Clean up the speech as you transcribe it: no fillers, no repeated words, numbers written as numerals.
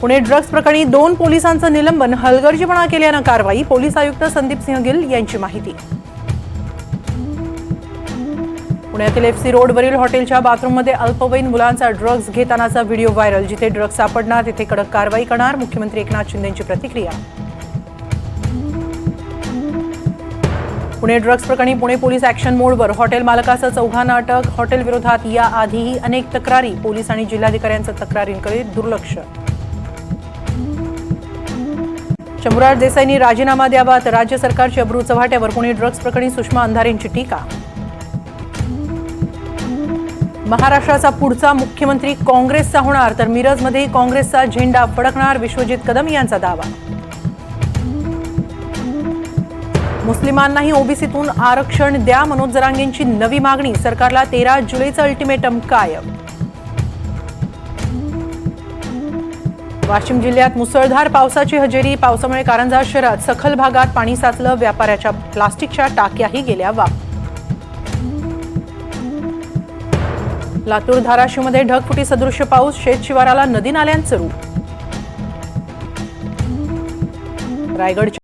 Pune drugs प्रकरणी 2 पोलिसांचं निलंबन, हलगर्जीपणा केल्यानं कारवाई. पोलीस आयुक्त संदीप सिंह गिल यांची माहिती. पुण्यातील एफसी रोडवरील हॉटेलच्या बाथरूममध्ये अल्पवयीन मुलांचा ड्रग्ज घेतानाचा व्हिडिओ व्हायरल. जिथे ड्रग्ज सापडणार तिथे कडक कारवाई करणार, मुख्यमंत्री एकनाथ शिंदेंची प्रतिक्रिया. पुणे ड्रग्ज प्रकरणी पुणे पोलीस ॲक्शन मोडवर. हॉटेल मालकासह 4 अटक. हॉटेल विरोधात याआधीही अनेक तक्रारी. पोलीस आणि जिल्हाधिकाऱ्यांचं तक्रारींकडे दुर्लक्ष. शंभूराज देसाईंनी राजीनामा द्यावा, तर राज्य सरकारची अब्रू चव्हाट्यावर. पुणे ड्रग्ज प्रकरणी सुषमा अंधारेंची टीका. महाराष्ट्राचा पुढचा मुख्यमंत्री काँग्रेसचा होणार, तर मिरजमध्ये काँग्रेसचा झेंडा फडकणार, विश्वजित कदम यांचा दावा. मुस्लिमांनाही ओबीसीतून आरक्षण द्या, मनोज जरांगेंची नवी मागणी. सरकारला 13 जुलैचं अल्टिमेटम कायम. वाशिम जिल्ह्यात मुसळधार पावसाची हजेरी. पावसामुळे कारंजा शहरात सखल भागात पाणी साचलं. व्यापाऱ्याच्या प्लास्टिकच्या टाक्याही गेल्या वाप. लातूर धाराशिवमध्ये ढगफुटी सदृश्य पाऊस. शेतशिवाराला नदी नाल्यांचं रूप. रायगड